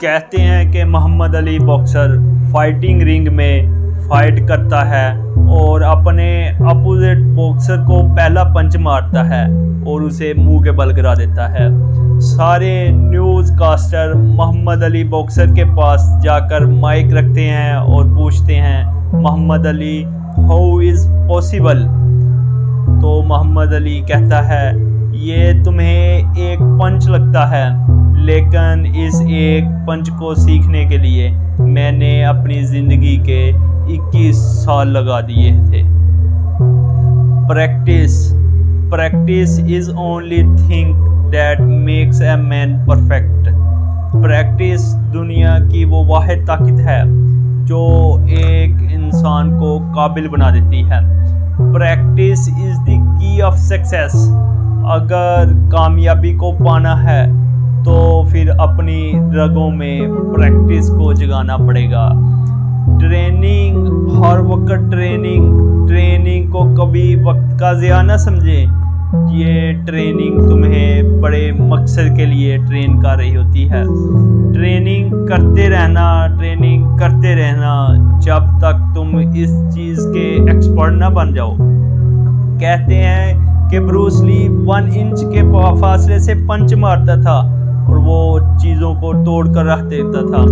کہتے ہیں کہ محمد علی باکسر فائٹنگ رنگ میں فائٹ کرتا ہے اور اپنے اپوزٹ باکسر کو پہلا پنچ مارتا ہے اور اسے منہ کے بل گرا دیتا ہے۔ سارے نیوز کاسٹر محمد علی باکسر کے پاس جا کر مائک رکھتے ہیں اور پوچھتے ہیں محمد علی ہاؤ از پاسبل؟ تو محمد علی کہتا ہے یہ تمہیں ایک پنچ لگتا ہے، لیکن اس ایک پنچ کو سیکھنے کے لیے میں نے اپنی زندگی کے 21 سال لگا دیے تھے۔ Practice is only thing that makes a man perfect. Practice دنیا کی وہ واحد طاقت ہے جو ایک انسان کو قابل بنا دیتی ہے۔ پریکٹس از دی کی آف سکسیس۔ اگر کامیابی کو پانا ہے تو پھر اپنی رگوں میں پریکٹس کو جگانا پڑے گا۔ ٹریننگ ہر وقت ٹریننگ کو کبھی وقت کا ضیاع نہ سمجھے۔ یہ ٹریننگ تمہیں بڑے مقصد کے لیے ٹرین کر رہی ہوتی ہے۔ ٹریننگ کرتے رہنا جب تک تم اس چیز کے ایکسپرٹ نہ بن جاؤ۔ کہتے ہیں کہ بروس لی 1 انچ کے فاصلے سے پنچ مارتا تھا اور وہ چیزوں کو توڑ کر رکھ دیتا تھا۔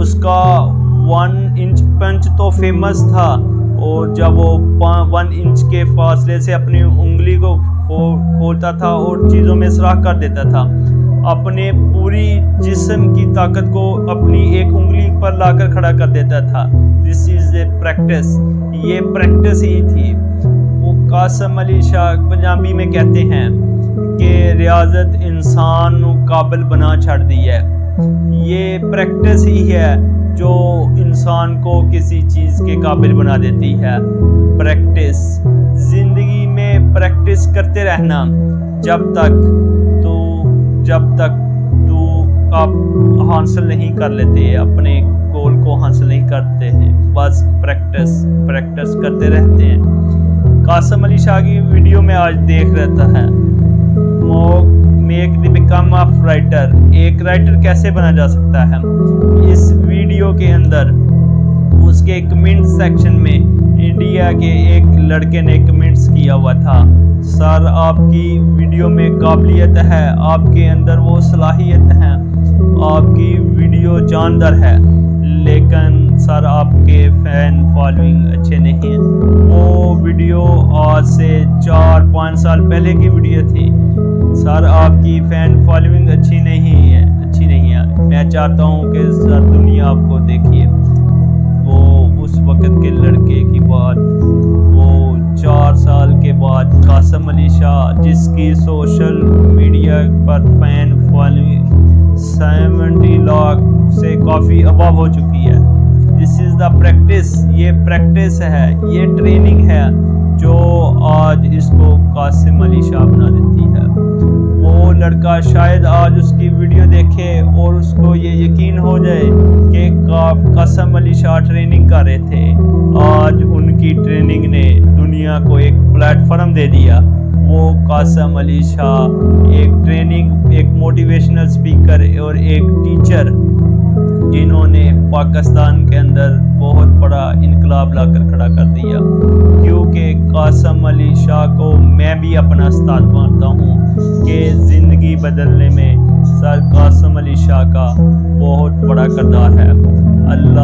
اس کا 1 انچ پنچ تو فیمس تھا، اور جب وہ 1 انچ کے فاصلے سے اپنی انگلی کو کھولتا تھا اور چیزوں میں سراخ کر دیتا تھا، اپنے پوری جسم کی طاقت کو اپنی ایک انگلی پر لا کر کھڑا کر دیتا تھا۔ دس از اے پریکٹس۔ یہ پریکٹس ہی تھی۔ وہ قاسم علی شاہ پنجابی میں کہتے ہیں کہ ریاضت انسان قابل بنا چھڑ دی ہے۔ یہ پریکٹس ہی ہے جو انسان کو کسی چیز کے قابل بنا دیتی ہے۔ پریکٹس زندگی میں پریکٹس کرتے رہنا جب تک تو حاصل نہیں کر لیتے، اپنے گول کو حاصل نہیں کرتے ہیں، بس پریکٹس کرتے رہتے ہیں۔ قاسم علی شاہ کی ویڈیو میں آج دیکھ رہتا ہے make the become of writer, ایک رائٹر کیسے بنا جا سکتا ہے۔ اس ویڈیو کے اندر اس کے کمنٹ سیکشن میں انڈیا کے ایک لڑکے نے کمنٹس کیا ہوا تھا، سر آپ کی ویڈیو میں قابلیت ہے، آپ کے اندر وہ صلاحیت ہے، آپ کی ویڈیو جاندار ہے، لیکن سر آپ کے فین فالوئنگ اچھے نہیں ہیں۔ وہ ویڈیو آج سے 4-5 سال پہلے کی ویڈیو تھی۔ سر آپ کی فین فالوئنگ اچھی نہیں ہے۔ میں چاہتا ہوں کہ سر دنیا آپ کو دیکھیے۔ وہ اس وقت کے لڑکے کی بات، وہ 4 سال کے بعد قاسم علی شاہ جس کی سوشل میڈیا پر فین فالوئنگ 70 لاکھ سے کافی ابو ہو چکی ہے۔ دس از دا پریکٹس۔ یہ پریکٹس ہے، یہ ٹریننگ ہے جو آج اس کو قاسم علی شاہ بنا دیتی ہے۔ وہ لڑکا شاید آج اس کی ویڈیو دیکھے اور اس کو یہ یقین ہو جائے کہ قاسم علی شاہ ٹریننگ کر رہے تھے۔ آج ان کی ٹریننگ نے دنیا کو ایک پلیٹ فارم دے دیا۔ وہ قاسم علی شاہ ایک موٹیویشنل اسپیکر اور ایک ٹیچر، جنہوں نے پاکستان کے اندر بہت بڑا انقلاب لا کر کھڑا کر دیا۔ کیونکہ قاسم علی شاہ کو میں بھی اپنا استاد مانتا ہوں کہ زندگی بدلنے میں سر قاسم علی شاہ کا بہت بڑا کردار ہے۔ اللہ